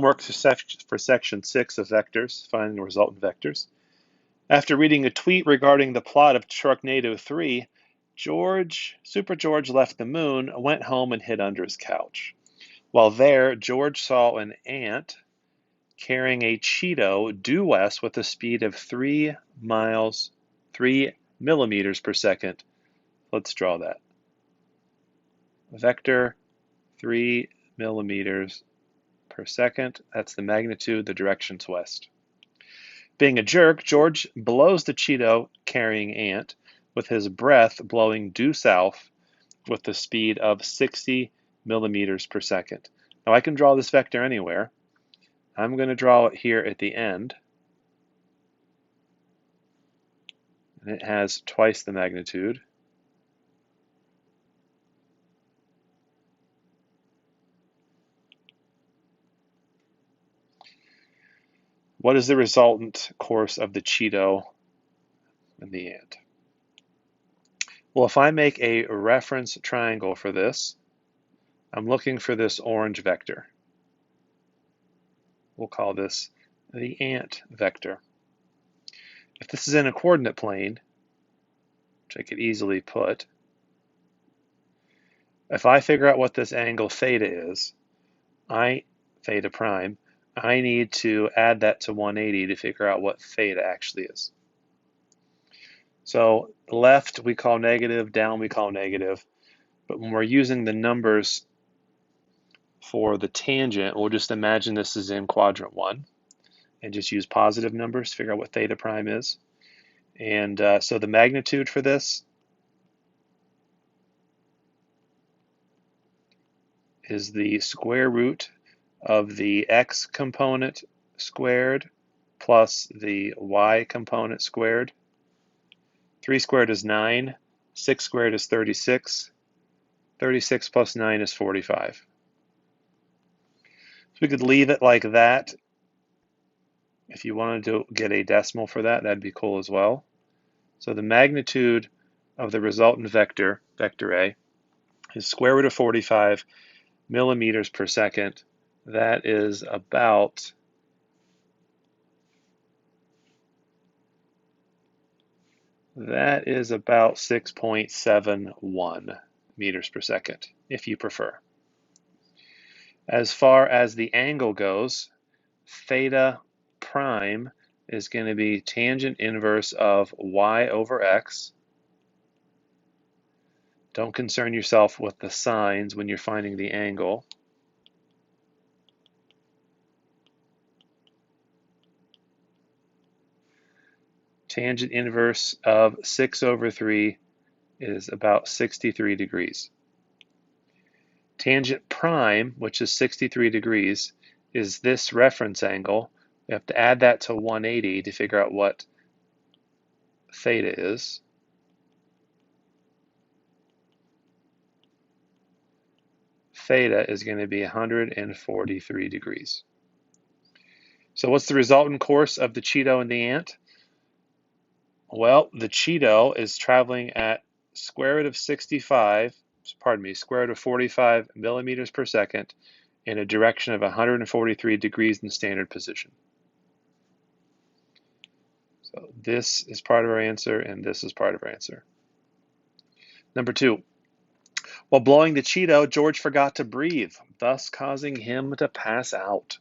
Homework for section 6 of vectors, finding resultant vectors. After reading a tweet regarding the plot of Sharknado 3, Super George left the moon, went home, and hid under his couch. While there, George saw an ant carrying a Cheeto due west with a speed of 3 millimeters per second. Let's draw that. Vector 3 millimeters per second. That's the magnitude, the direction's west. Being a jerk, George blows the Cheeto carrying ant with his breath blowing due south with the speed of 60 millimeters per second. Now I can draw this vector anywhere. I'm going to draw it here at the end. And it has twice the magnitude. What is the resultant course of the Cheeto and the ant? Well, if I make a reference triangle for this, I'm looking for this orange vector. We'll call this the ant vector. If this is in a coordinate plane, which I could easily put, if I figure out what this angle theta is, theta prime, I need to add that to 180 to figure out what theta actually is. So left we call negative, down we call negative, but when we're using the numbers for the tangent, we'll just imagine this is in quadrant 1 and just use positive numbers to figure out what theta prime is. And so the magnitude for this is the square root of the x component squared plus the y component squared. 3 squared is 9, 6 squared is 36, 36 plus 9 is 45. So we could leave it like that. If you wanted to get a decimal for that, that'd be cool as well. So the magnitude of the resultant vector, vector A, is square root of 45 millimeters per second. That is about 6.71 meters per second, if you prefer. As far as the angle goes, theta prime is going to be tangent inverse of y over x. Don't concern yourself with the signs when you're finding the angle. Tangent inverse of 6 over 3 is about 63 degrees. Tangent prime, which is 63 degrees, is this reference angle. We have to add that to 180 to figure out what theta is. Theta is going to be 143 degrees. So what's the resultant course of the Cheeto and the ant? Well, the Cheeto is traveling at square root of 45 millimeters per second in a direction of 143 degrees in standard position. So this is part of our answer, and this is part of our answer. Number 2. While blowing the Cheeto, George forgot to breathe, thus causing him to pass out.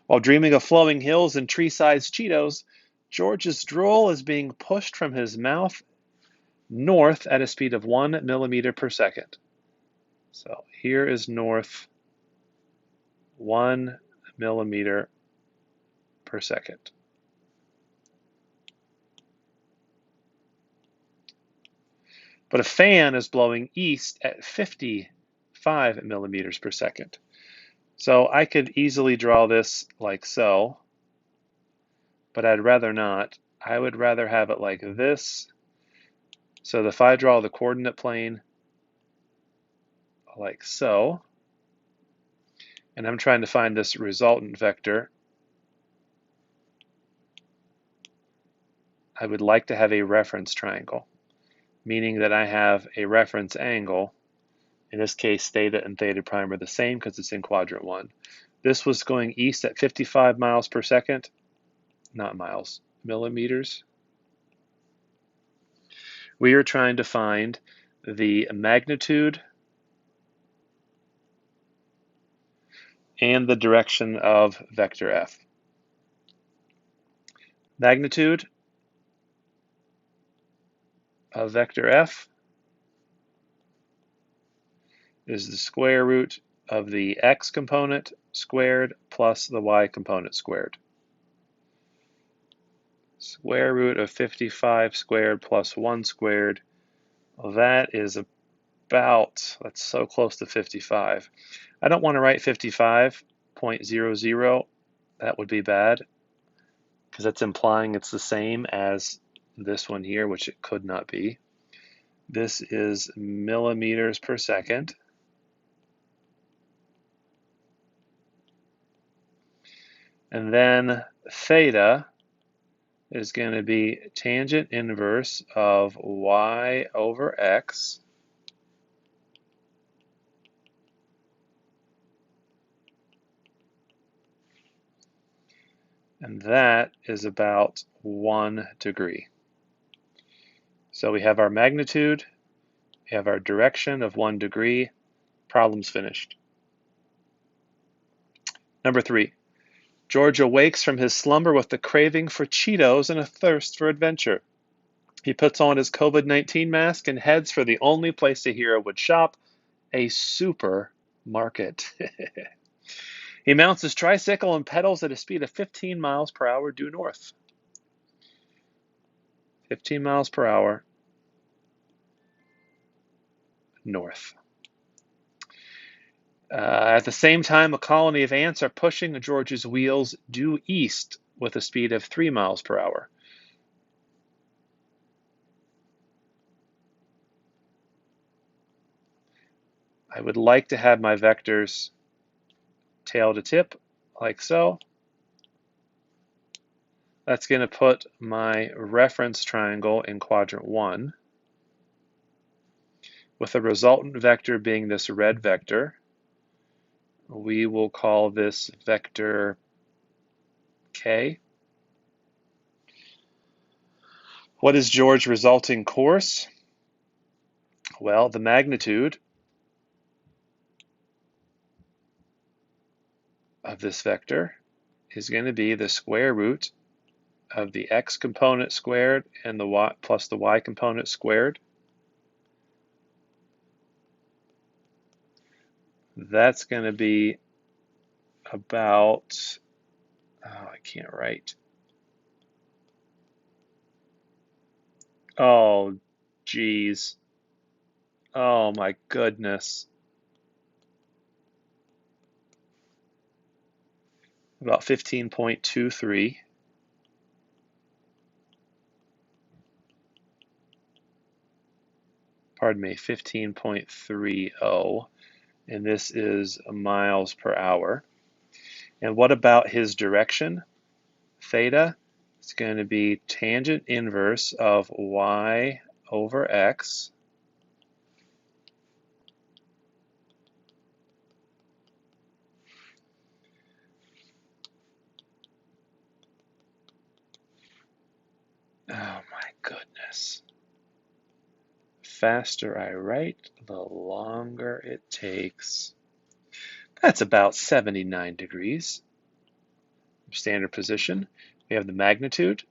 While dreaming of flowing hills and tree-sized Cheetos, George's drool is being pushed from his mouth north at a speed of 1 millimeter per second. So here is north, 1 millimeter per second. But a fan is blowing east at 55 millimeters per second. So I could easily draw this like so, but I'd rather not. I would rather have it like this. So if I draw the coordinate plane like so, and I'm trying to find this resultant vector, I would like to have a reference triangle, meaning that I have a reference angle. In this case, theta and theta prime are the same because it's in quadrant 1. This was going east at 55 miles per second, not miles, millimeters. We are trying to find the magnitude and the direction of vector f. Magnitude of vector f is the square root of the x component squared plus the y component squared. Square root of 55 squared plus 1 squared, well, that is about, that's so close to 55. I don't want to write 55.00. That would be bad because that's implying it's the same as this one here, which it could not be. This is millimeters per second. And then theta is going to be tangent inverse of y over x and that is about 1 degree. So we have our magnitude, we have our direction of 1 degree, problem's finished. Number 3, George awakes from his slumber with a craving for Cheetos and a thirst for adventure. He puts on his COVID-19 mask and heads for the only place a hero would shop, a supermarket. He mounts his tricycle and pedals at a speed of 15 miles per hour due north. 15 miles per hour north. At the same time, a colony of ants are pushing George's wheels due east with a speed of 3 miles per hour. I would like to have my vectors tail to tip, like so. That's going to put my reference triangle in quadrant 1, with the resultant vector being this red vector. We will call this vector K. What is George's resulting course? Well, the magnitude of this vector is going to be the square root of the x component squared and the y plus the y component squared. That's going to be about, I can't write. Oh, geez. Oh my goodness. About 15.23. Pardon me, 15.30. And this is miles per hour. And what about his direction? Theta is going to be tangent inverse of y over x. Oh my goodness. Faster I write, the longer it takes. That's about 79 degrees. Standard position. We have the magnitude.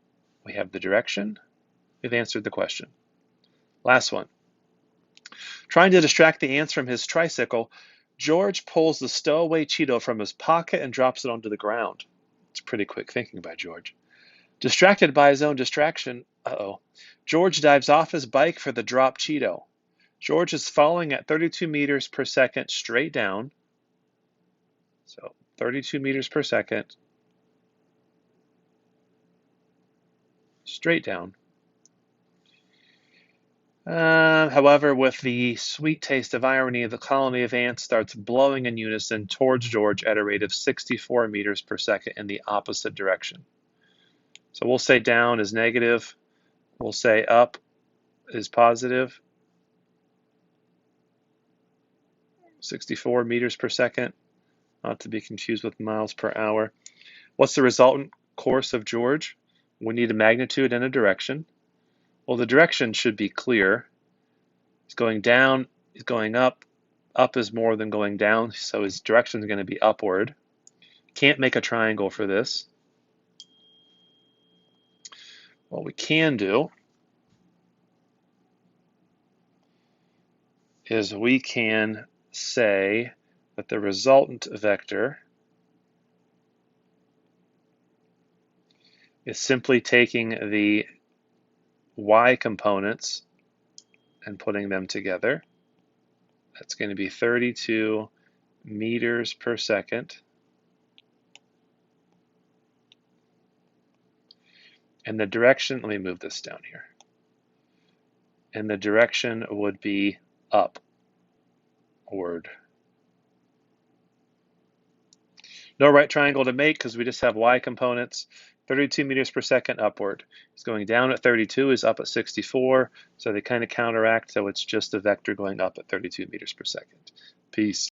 We have the direction. We've answered the question. Last one. Trying to distract the ants from his tricycle, George pulls the stowaway Cheeto from his pocket and drops it onto the ground. It's pretty quick thinking by George. Distracted by his own distraction, George dives off his bike for the drop Cheeto. George is falling at 32 meters per second straight down. So 32 meters per second straight down. However, with the sweet taste of irony, the colony of ants starts blowing in unison towards George at a rate of 64 meters per second in the opposite direction. So we'll say down is negative. We'll say up is positive. 64 meters per second. not to be confused with miles per hour. What's the resultant course of George? We need a magnitude and a direction. Well, the direction should be clear. He's going down, he's going up. Up is more than going down, so his direction is going to be upward. Can't make a triangle for this. What we can do is we can say that the resultant vector is simply taking the y components and putting them together. That's going to be 32 meters per second. And the direction, let me move this down here. And the direction would be upward. No right triangle to make because we just have y components. 32 meters per second upward. It's going down at 32, is up at 64, so they kind of counteract, so it's just a vector going up at 32 meters per second. Peace.